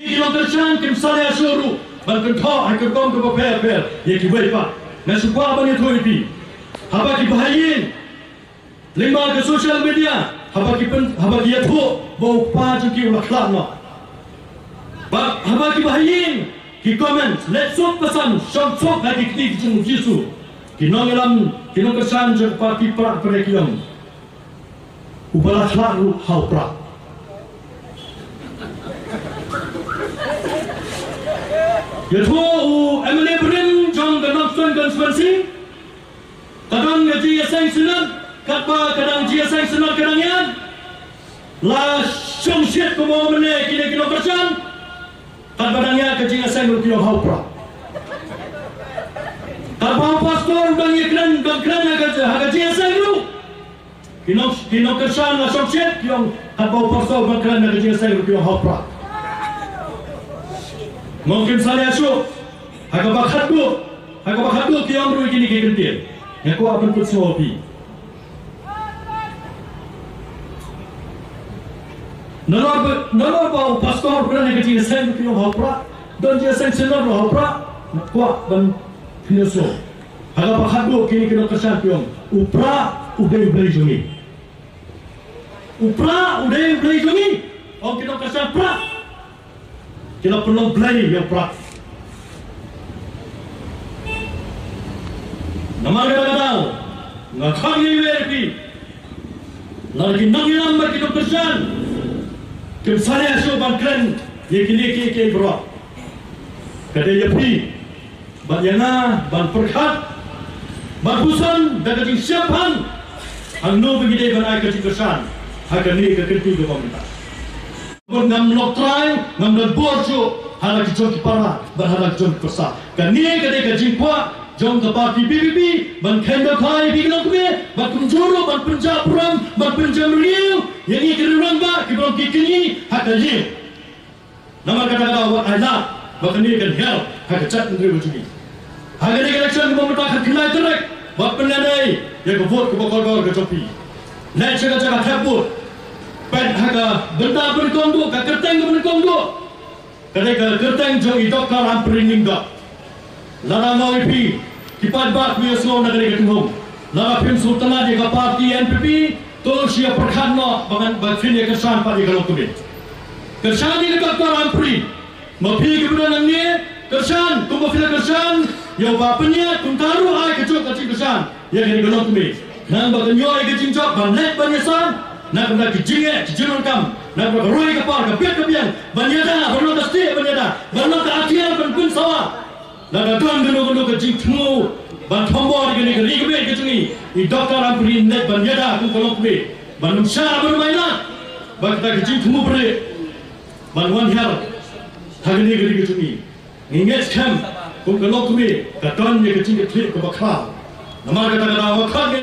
Kilo kerjaan kim saya suruh, balkan thau hai kerkom ke per, ye ki wei pa, nasukwa bani thoi pi, haba ki bahayin, lima ke social media, haba ki yatho, bau pa juki ulah kelak no, haba ki bahayin, ki comment, let's sok pesan, sok lagi kiti kicung Yesus, ki nong elam, ki nong kerjaan je pa ki prak perekiam, ubalah kelak lu hau prak. Yaitu MLA Brin Jong Ganopson Constituency kadang Jia Sang Senat katpa kadang Jia Sang Senat kadangnya la syongsyet kumo mene kilo persen kadangnya ke Jia Sang kilo haupra katpa pastor dan iklan aga Jia Sang lu kilo persen la syongsyet yang katpa pastor dan aga Jia Sang kilo haupra. Mungkin saya asuk, agak bakat tu kiam rui kini kegentir. Yang ku akan put sopi. Nalor bau pastor pernah yang kecil sen kiam hapra, dan dia sen senar hapra, kuat dan filosof. Agak bakat tu kini kena kesan kiam. Upra udah beli jungi. Om kita kesan pra. Kita perlu belajar yang prak. Nama kadang-kadang ngakak ni verpi. Lagi nang kita persen. Kemsanya sopan keren. Yeki berat. Kadang yepi. Banyana, ban perkat. Ban busan, dan kecing siapan. Angno begitu ban ay kecing persen. Akan ni kekerti ke pemerintah. Ngam notrai, ngam borjo, halak jom kipara, berhalak jom persa. Kani kadai kajing kuat, jom ke parti PBB, ban kenda kai bilang kube, ban kunjuru, ban penjapuram, ban penjamriu, yang ini kerana ba, kibang kikini, hak aje. Nama kata-kata awak alat, bahkan ini kan hal, hak cat menteri berjudi. Hak ini election pemerintah hak kenal terek, buat penandai, yang vote ke bakal ke jopi. Naik jaga-jaga kabut. Pen haga benda berkongdo, kerteng berkongdo. Kadang kerteng jo idok karam periningga. Lara mau ipi, kipat bat biasa nak kadang ketemu. Lara pim sultana di parti NPP, terus dia perkhidmat dengan batin yang kesan pada kalau tu. Kesan ini idok karam perin. Mapi kebenaran ni kesan, tumbuh fila kesan. Yang bapanya tuntaru ay kecok kecil kesan. Yang ini kalau tu. Nang baganyo ay kecil cok, banlet banyasan. Nak benda kijingan kam, nak benda roi kapal, kebian, banyada, benda kasti banyada, benda keatian pun sawa. Nak tuan geno kejing temu, ban tombor gini kebe kejungi, i doktor ampuri net banyada ku kolok kebe, ban syar bermainat, ban kita kejing temu beri, ban wan hal, hagini gini kejungi, ingat kam ku kolok kebe, katuan ye kejing ketrik ku bakal, nama kata wakal.